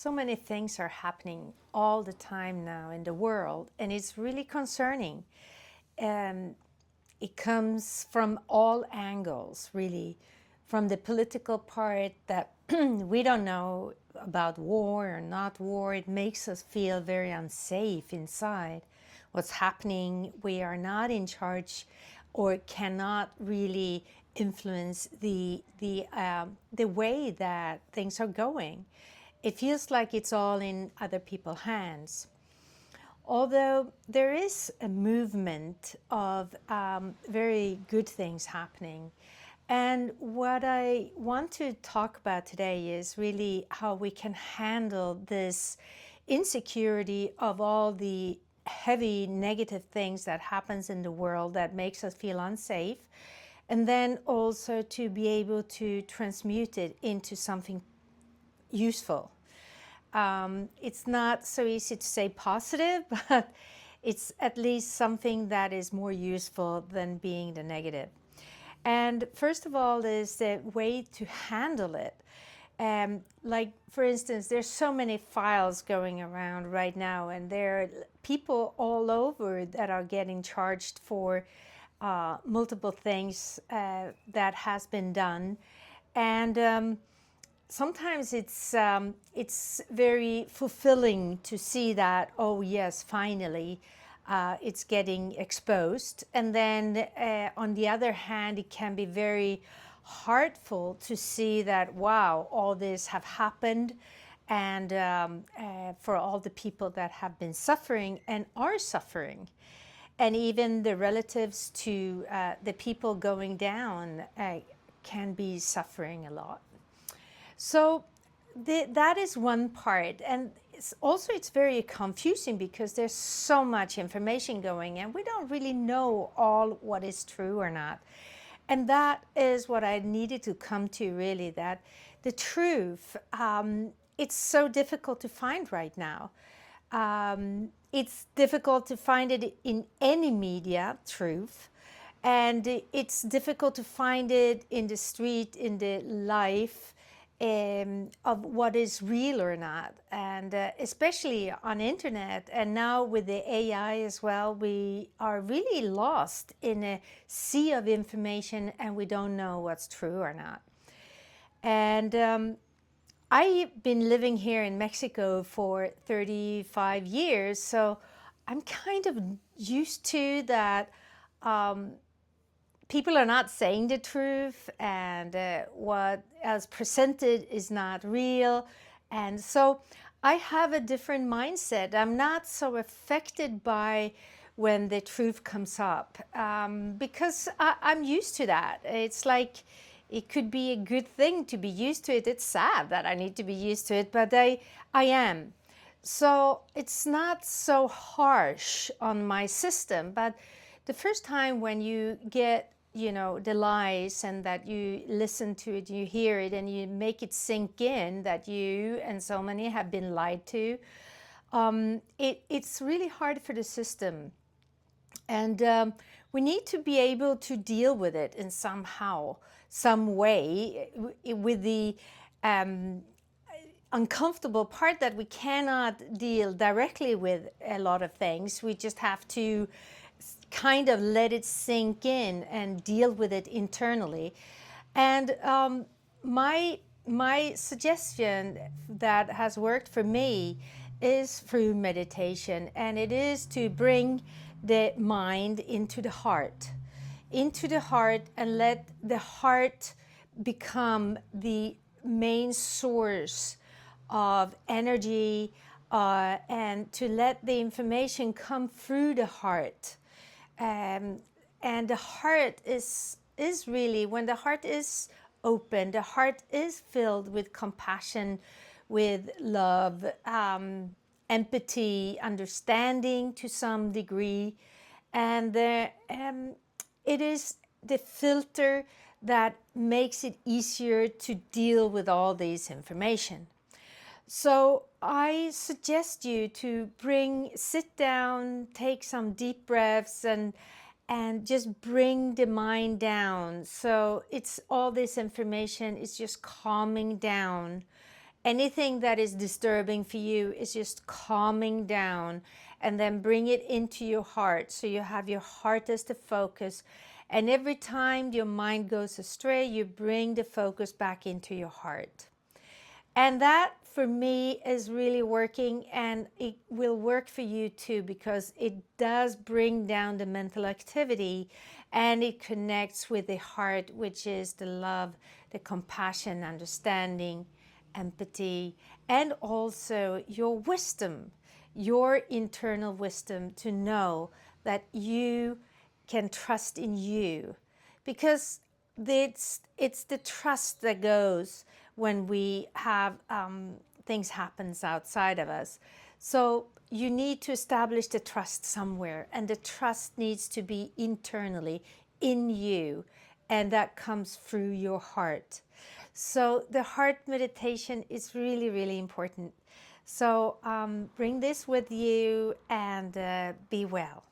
So many things are happening all the time now in the world, and it's really concerning. Um, it comes from all angles, really, from the political part that we don't know about war or not war. It makes us feel very unsafe inside. What's happening? We are not in charge, or cannot really influence the way that things are going. It feels like it's all in other people's hands. Although there is a movement of very good things happening. And what I want to talk about today is really how we can handle this insecurity of all the heavy negative things that happens in the world that makes us feel unsafe, and then also to be able to transmute it into something useful. It's not so easy to say positive, but it's at least something that is more useful than being the negative. And first of all is the way to handle it. Like, for instance, there's so many files going around right now, and there are people all over that are getting charged for multiple things that has been done. And sometimes it's very fulfilling to see that, oh yes, finally it's getting exposed. And then on the other hand, it can be very heartful to see that, wow, all this have happened, and for all the people that have been suffering and are suffering, and even the relatives to the people going down can be suffering a lot. So that is one part, and it's very confusing because there's so much information going, and we don't really know all what is true or not. And that is what I needed to come to, really, that the truth, it's so difficult to find right now. It's difficult to find it in any media, truth. And it's difficult to find it in the street, in the life, of what is real or not. And especially on internet, and now with the AI as well, we are really lost in a sea of information, and we don't know what's true or not. And I've been living here in Mexico for 35 years, so I'm kind of used to that. People are not saying the truth, and what is presented is not real. And so I have a different mindset. I'm not so affected by when the truth comes up, because I'm used to that. It's like it could be a good thing to be used to it. It's sad that I need to be used to it, but I am. So it's not so harsh on my system. But the first time when you get, the lies, and that you listen to it, you hear it, and you make it sink in that you and so many have been lied to, it's really hard for the system. And we need to be able to deal with it in some way, with the uncomfortable part that we cannot deal directly with a lot of things. We just have to kind of let it sink in and deal with it internally. And my suggestion that has worked for me is through meditation, and it is to bring the mind into the heart, and let the heart become the main source of energy, and to let the information come through the heart. And the heart is really, when the heart is open, the heart is filled with compassion, with love, empathy, understanding to some degree. And it is the filter that makes it easier to deal with all this information. So I suggest you to sit down, take some deep breaths, and just bring the mind down. So it's all this information is just calming down, anything that is disturbing for you is just calming down, and then bring it into your heart. So you have your heart as the focus. And every time your mind goes astray, you bring the focus back into your heart. And that for me is really working, and it will work for you too, because it does bring down the mental activity, and it connects with the heart, which is the love, the compassion, understanding, empathy, and also your wisdom, your internal wisdom, to know that you can trust in you. Because it's the trust that goes when we have things happens outside of us. So you need to establish the trust somewhere, and the trust needs to be internally in you, and that comes through your heart. So the heart meditation is really, really important. So bring this with you, and be well.